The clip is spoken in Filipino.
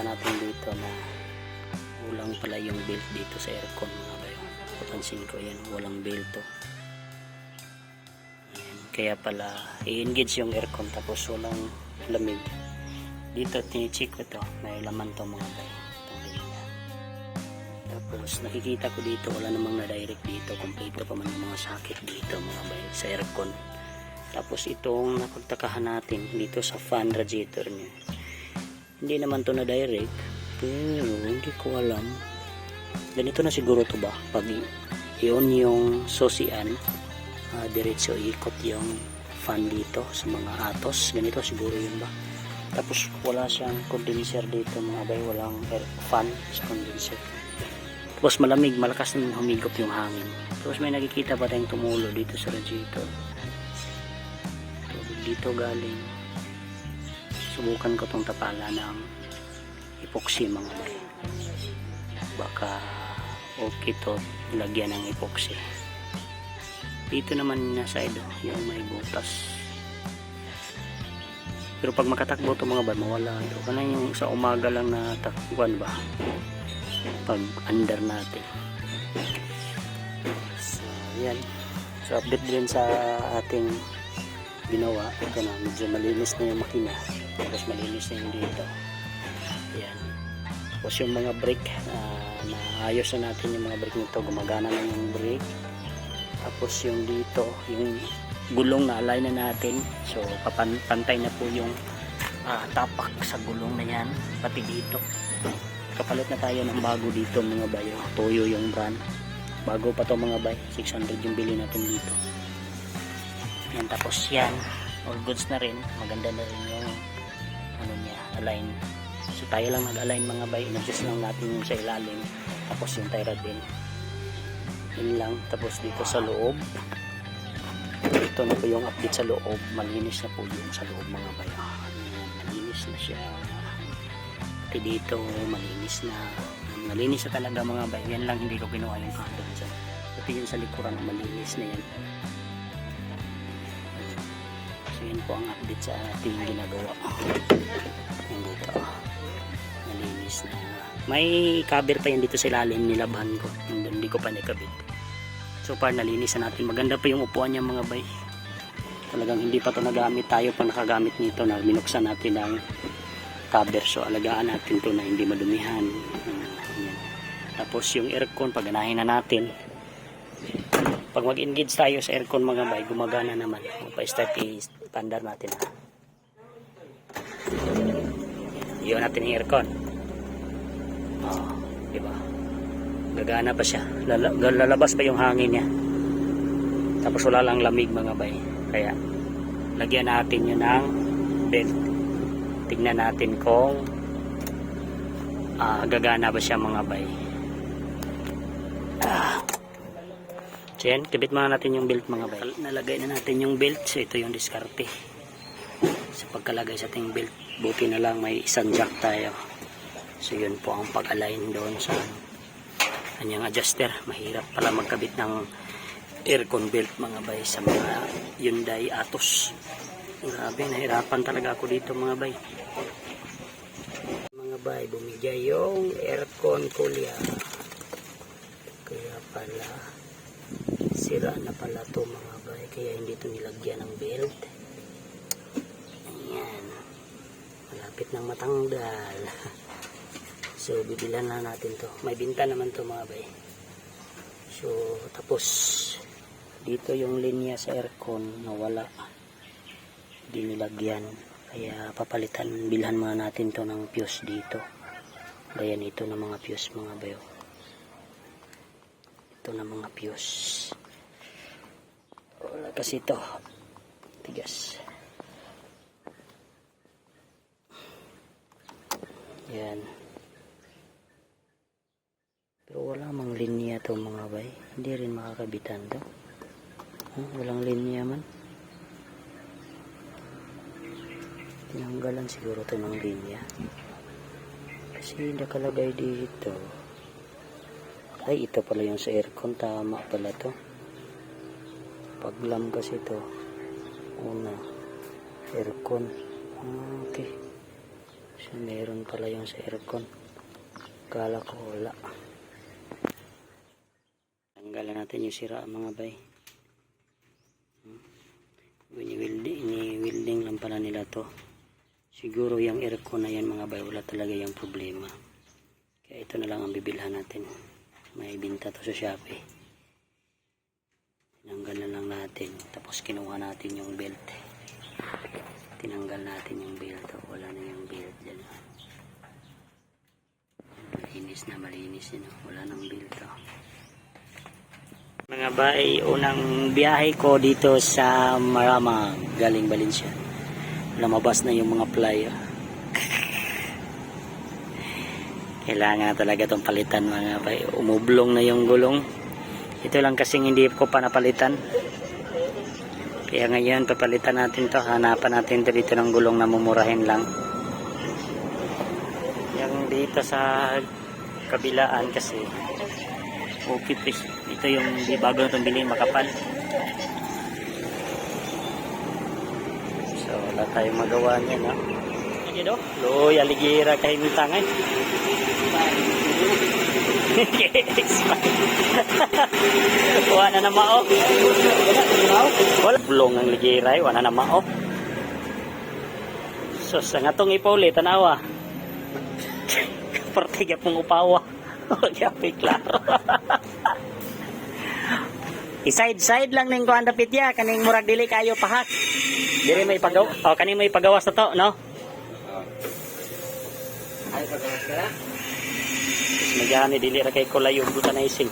nakita natin dito na walang pala yung belt dito sa aircon mga bayo. Papansin ko yan, walang belt to. Ayan, kaya pala i-engage yung aircon tapos walang lamig. Dito tinicheck ko to, may laman to mga bayo. Tapos nakikita ko dito wala namang na-direct dito, kompleto pa man yung mga socket dito mga bayo sa aircon. Tapos itong napagtakahan natin dito sa fan radiator niya, hindi naman to na-direct, pero hindi ko alam. Ganito na siguro to ba? Pag iyon yung sosian, diretso ikot yung fan dito sa mga atos. Ganito siguro yun ba? Tapos wala siyang condenser dito mga bay, walang air fan sa condenser. Tapos malamig, malakas na humigop yung hangin. Tapos may nakikita pa tayong tumulo dito sa radiator. Dito galing. Subukan ko tong tapala ng epoxy mga bay. Baka okay to lagyan ng epoxy. Dito naman na side yung may butas. Pero pag makatakbo to mga bay, mawala ito. Kana yung sa umaga lang na takbuhan ba? Pag under natin. So yan. So update din sa ating ginawa. Ito na, medyo malinis na yung makina. Tapos malinis na yung dito. Yan. Tapos yung mga brake, naayos na natin yung mga brake nito. Gumagana na yung brake. Tapos yung dito, yung gulong na align na natin. So pantay na po yung tapak sa gulong na yan. Pati dito. Kapalit na tayo ng bago dito mga bayo. Toyo yung brand. Bago pa to mga bay. 600 yung bili natin dito. Yan, tapos yan. All goods na rin. Maganda na rin yung ano niya, align. So tayo lang nag-align mga bay. In-adjust lang natin yung sa ilalim. Tapos yung tie rod din. Yun lang. Tapos dito sa loob. Ito na po yung update sa loob. Malinis na po yung sa loob mga bay. Malinis na siya. Pati dito malinis na talaga mga bay. Yan lang hindi ko kinuha yung condensate. Pati yung sa likuran malinis na yan. So yan po ang update sa ating ginagawa. Yan dito malinis na. May cover pa yan dito sa ilalim, nilabhan ko, hindi ko pa nakabit. So far nalinis na natin. Maganda pa yung upuan niya mga bay. Talagang hindi pa ito nagamit. Tayo pa nakagamit nito na binuksan natin ang cover. So alagaan natin to na hindi madumihan. Tapos yung aircon paganahin na natin. Pag mag-engage tayo sa aircon mga bay, gumagana naman. Pa-start i-pandar natin ha. Iyon natin yung aircon. Diba? Gagana pa siya. Lalabas pa yung hangin niya. Tapos wala lang lamig mga bay. Kaya lagyan natin yun ng belt. Tignan natin kung gagana ba siya mga bay. So yan, kabit muna natin yung belt mga bay. Nalagay na natin yung belt. So ito yung diskarte. Sa pagkalagay sa ating belt, buti na lang may isang jack tayo. So yun po ang pag-align doon sa kanyang adjuster. Mahirap pala magkabit ng aircon belt mga bay sa mga Hyundai Atos. Grabe, nahirapan talaga ako dito mga bay. Mga bay, bumigay yung aircon kulya. Kaya pala sira na pala to mga bay. Kaya hindi to nilagyan ng belt. Ayan. Malapit nang matanggal. So bibilan na natin to. May binta naman to mga bay. So tapos dito yung linya sa aircon nawala. Hindi nilagyan. Kaya papalitan, bilhan muna natin to ng fuse dito. Ayan ito na mga fuse mga bayo. Ito na mga fuse. Wala kasi ito. Tigas. Yan. Pero wala mang linya to mga bay. Hindi rin makakabitan to. Walang linya man. Tinanggalan siguro to ng linya. Kasi nakalagay dito. Ay, ito pala yung sa aircon. Tama pala to. Paglam kasi to. Una. Aircon. Okay. So, meron pala yung sa aircon. Kala ko wala. Tanggalan natin yung sira mga bay. Ini-welding lang pala nila to. Siguro yung aircon na yan mga bay, wala talaga yung problema. Kaya ito na lang ang bibilhan natin. May binta to sa Shopee. Tinanggal na lang natin. Tapos kinuha natin yung belt. Tinanggal natin yung belt. Wala na yung belt dyan. Malinis yun. Wala nang belt. Mga bay, unang biyahe ko dito sa Maramag, galing Valencia. Lumabas na yung mga playa. Kailangan talaga itong palitan mga bay. Umublong na yung gulong. Ito lang kasing hindi ko pa napalitan. Kaya ngayon papalitan natin to. Hanapan natin to dito ng gulong na mumurahin lang. Yung dito sa kabilaan kasi okay please. Ito yung bago na itong bilhin makapal. So wala tayong magawa niya no? Ano? Loy, aligira kahit tangan. Yes. Wala na mao. Wala bulong ang ligiray, wala na mao. So sa ngatong ipauli tanawa. Partiga pong upawa. Gapi klaro. I-side lang ning kuan dapit ya kaning murag dili kayo pahak. Diri may pagaw. Oh kaning may pagawas na to, no? Ay pagawas ka. Magani dili ra kay kulay yung vulcanizing.